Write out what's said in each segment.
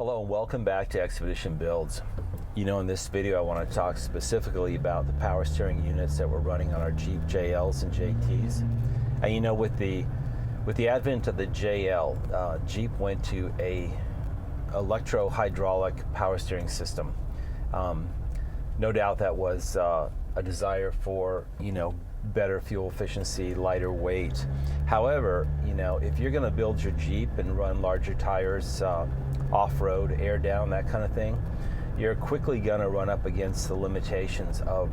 Hello and welcome back to Expedition Builds. In this video I want to talk specifically about the power steering units that we're running on our Jeep JLs and JTs. And with the advent of the JL, Jeep went to a electro-hydraulic power steering system. No doubt that was a desire for, better fuel efficiency, lighter weight. However, if you're going to build your Jeep and run larger tires, off-road, air down, that kind of thing, you're quickly going to run up against the limitations of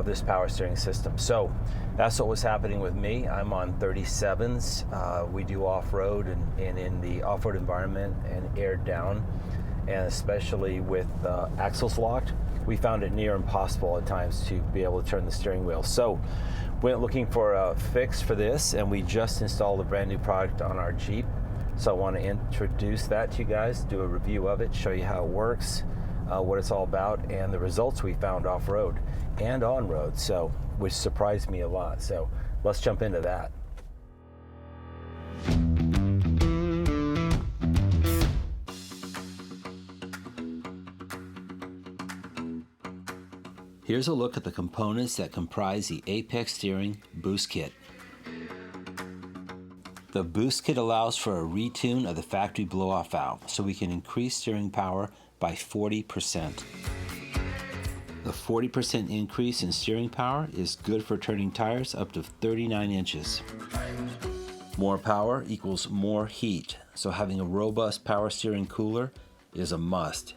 this power steering system. So that's what was happening with me. I'm on 37s. We do off-road and in the off-road environment and air down, and especially with axles locked, we found it near impossible at times to be able to turn the steering wheel. So went looking for a fix for this, and we just installed a brand new product on our Jeep. So I want to introduce that to you guys, do a review of it, show you how it works, what it's all about, and the results we found off-road and on-road, so which surprised me a lot. So let's jump into that. Here's a look at the components that comprise the Apex Steering Boost Kit. The Boost Kit allows for a retune of the factory blow-off valve, so we can increase steering power by 40%. The 40% increase in steering power is good for turning tires up to 39 inches. More power equals more heat, so having a robust power steering cooler is a must.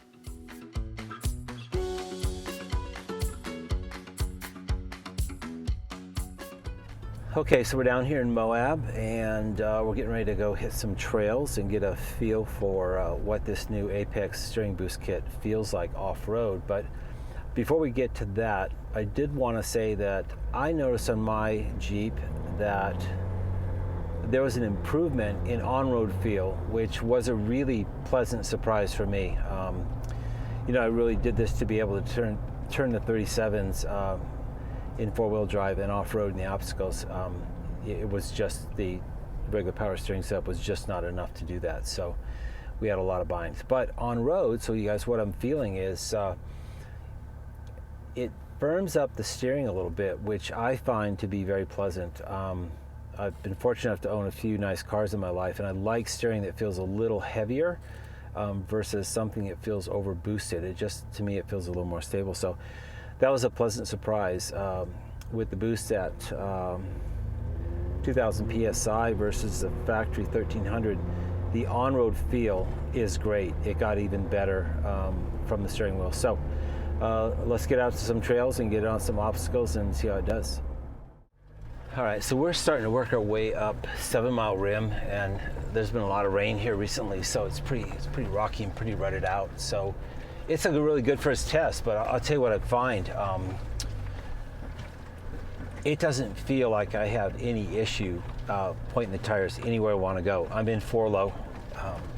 Okay, so we're down here in Moab, and we're getting ready to go hit some trails and get a feel for what this new Apex Steering Boost Kit feels like off-road. But before we get to that, I did want to say that I noticed on my Jeep that there was an improvement in on-road feel, which was a really pleasant surprise for me. I really did this to be able to turn the 37s in four-wheel drive and off-road in the obstacles. It was just the regular power steering setup was just not enough to do that, so we had a lot of binds. But on road, so you guys, what I'm feeling is it firms up the steering a little bit, which I find to be very pleasant. I've been fortunate enough to own a few nice cars in my life, and I like steering that feels a little heavier versus something that feels over boosted. To me, it feels a little more stable. So that was a pleasant surprise with the boost at 2000 psi versus the factory 1300. The on-road feel is great. It got even better from the steering wheel. So let's get out to some trails and get on some obstacles and see how it does. All right, so we're starting to work our way up 7 Mile Rim, and there's been a lot of rain here recently, so it's pretty rocky and pretty rutted out. So it's a really good first test, but I'll tell you what I find. It doesn't feel like I have any issue pointing the tires anywhere I want to go. I'm in 4-low.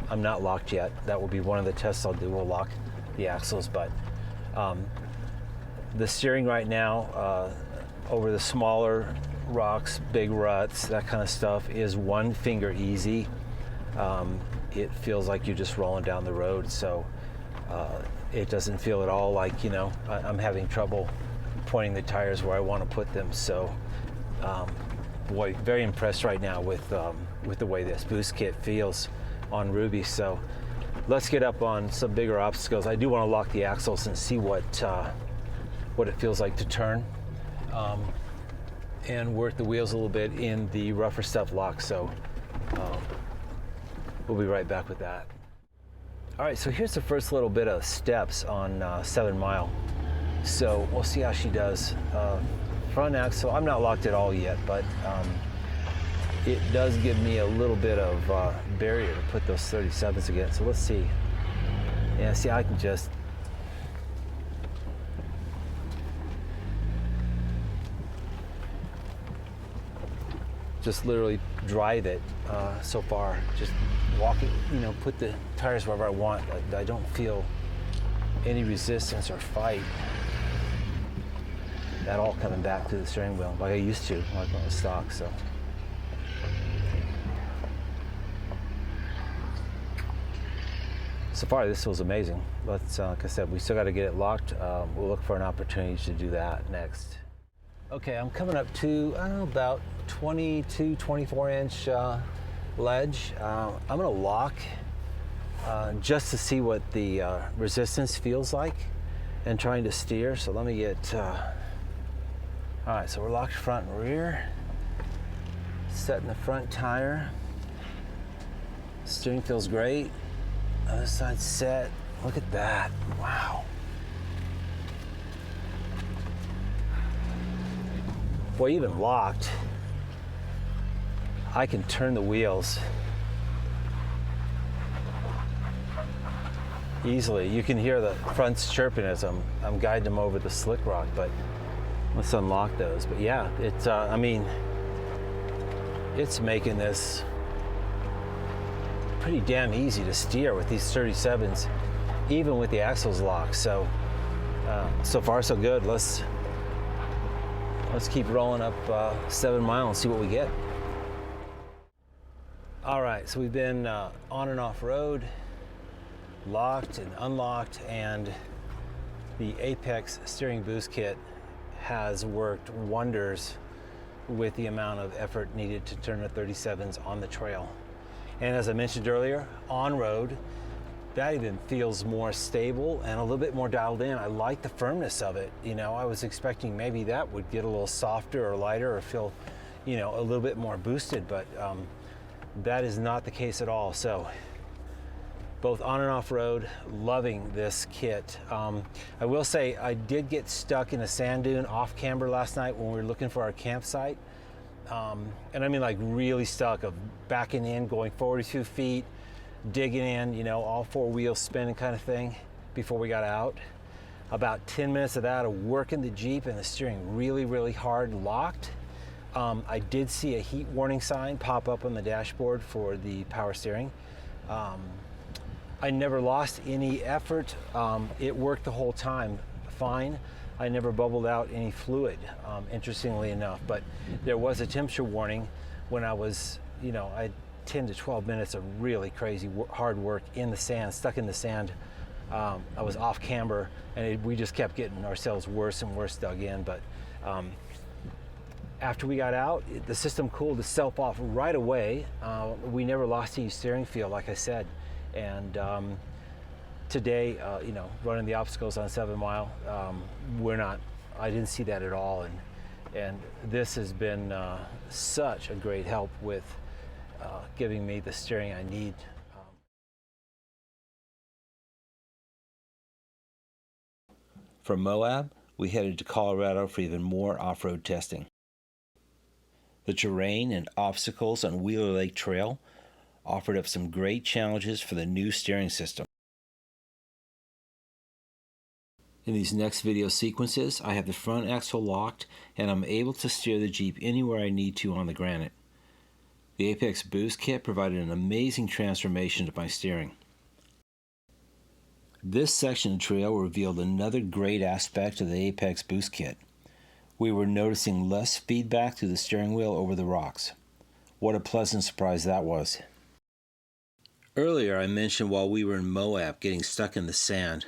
I'm not locked yet. That will be one of the tests I'll do. We'll lock the axles, but the steering right now over the smaller rocks, big ruts, that kind of stuff is one finger easy. It feels like you're just rolling down the road, so it doesn't feel at all like, I'm having trouble pointing the tires where I want to put them. So, boy, very impressed right now with the way this boost kit feels on Ruby. So let's get up on some bigger obstacles. I do want to lock the axles and see what it feels like to turn, and work the wheels a little bit in the rougher stuff lock. So we'll be right back with that. All right, so here's the first little bit of steps on 7 Mile. So we'll see how she does. Front axle, I'm not locked at all yet, but it does give me a little bit of barrier to put those 37s against. So let's see. Yeah, see, I can just literally drive it so far. Just walk it, put the tires wherever I want. I don't feel any resistance or fight at all coming back to the steering wheel like I used to, like on the stock. So so far this feels amazing. Let's, like I said, we still got to get it locked. We'll look for an opportunity to do that next. Okay, I'm coming up to about 22, 24 inch ledge. I'm gonna lock just to see what the resistance feels like and trying to steer. So let me get, all right, so we're locked front and rear. Setting the front tire. Steering feels great. Other side set. Look at that, wow. Boy, even locked, I can turn the wheels easily. You can hear the fronts chirping as I'm guiding them over the slick rock, but let's unlock those. But yeah, it's, I mean, it's making this pretty damn easy to steer with these 37s, even with the axles locked. So, so far so good. Let's keep rolling up 7 miles and see what we get. All right, so we've been on and off road, locked and unlocked, and the Apex steering boost kit has worked wonders with the amount of effort needed to turn the 37s on the trail. And as I mentioned earlier, on road, that even feels more stable and a little bit more dialed in. I like the firmness of it. You know, I was expecting maybe that would get a little softer or lighter or feel, you know, a little bit more boosted, but that is not the case at all. So both on and off road, loving this kit. I will say I did get stuck in a sand dune off camber last night when we were looking for our campsite. And I mean like really stuck, of backing in, going 42 feet, digging in, you know, all four wheels spinning kind of thing before we got out. About 10 minutes of that of working the Jeep and the steering really hard locked. I did see a heat warning sign pop up on the dashboard for the power steering. I never lost any effort. It worked the whole time fine. I never bubbled out any fluid, interestingly enough, but there was a temperature warning when I was, you know, I had 10 to 12 minutes of really crazy hard work in the sand, stuck in the sand. I was off camber, and we just kept getting ourselves worse and worse dug in. But after we got out, the system cooled itself off right away. We never lost any steering feel, like I said. And today, you know, running the obstacles on 7 Mile, I didn't see that at all. And this has been such a great help with giving me the steering I need. From Moab, we headed to Colorado for even more off-road testing. The terrain and obstacles on Wheeler Lake Trail offered up some great challenges for the new steering system. In these next video sequences, I have the front axle locked and I'm able to steer the Jeep anywhere I need to on the granite. The Apex Boost Kit provided an amazing transformation to my steering. This section of trail revealed another great aspect of the Apex Boost Kit. We were noticing less feedback through the steering wheel over the rocks. What a pleasant surprise that was. Earlier I mentioned while we were in Moab getting stuck in the sand,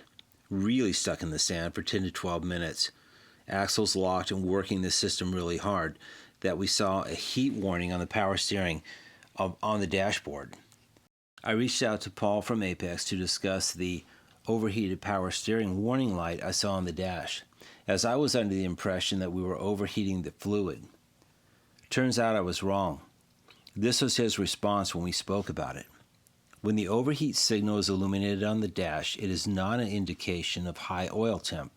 really stuck in the sand for 10 to 12 minutes, axles locked and working the system really hard, that we saw a heat warning on the power steering on the dashboard. I reached out to Paul from Apex to discuss the overheated power steering warning light I saw on the dash, as I was under the impression that we were overheating the fluid. Turns out I was wrong. This was his response when we spoke about it. When the overheat signal is illuminated on the dash, it is not an indication of high oil temp.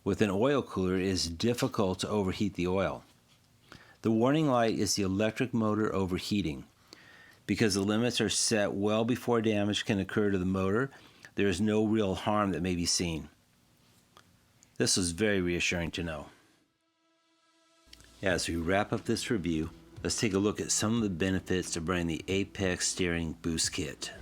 With an oil cooler, it is difficult to overheat the oil. The warning light is the electric motor overheating. Because the limits are set well before damage can occur to the motor, there is no real harm that may be seen. This was very reassuring to know. As we wrap up this review, let's take a look at some of the benefits of running the Apex Steering Boost Kit.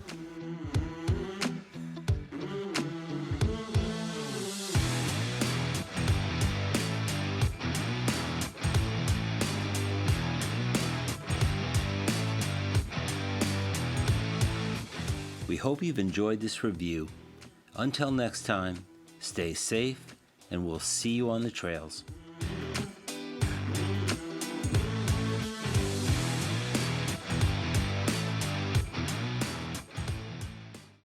We hope you've enjoyed this review. Until next time, stay safe, and we'll see you on the trails.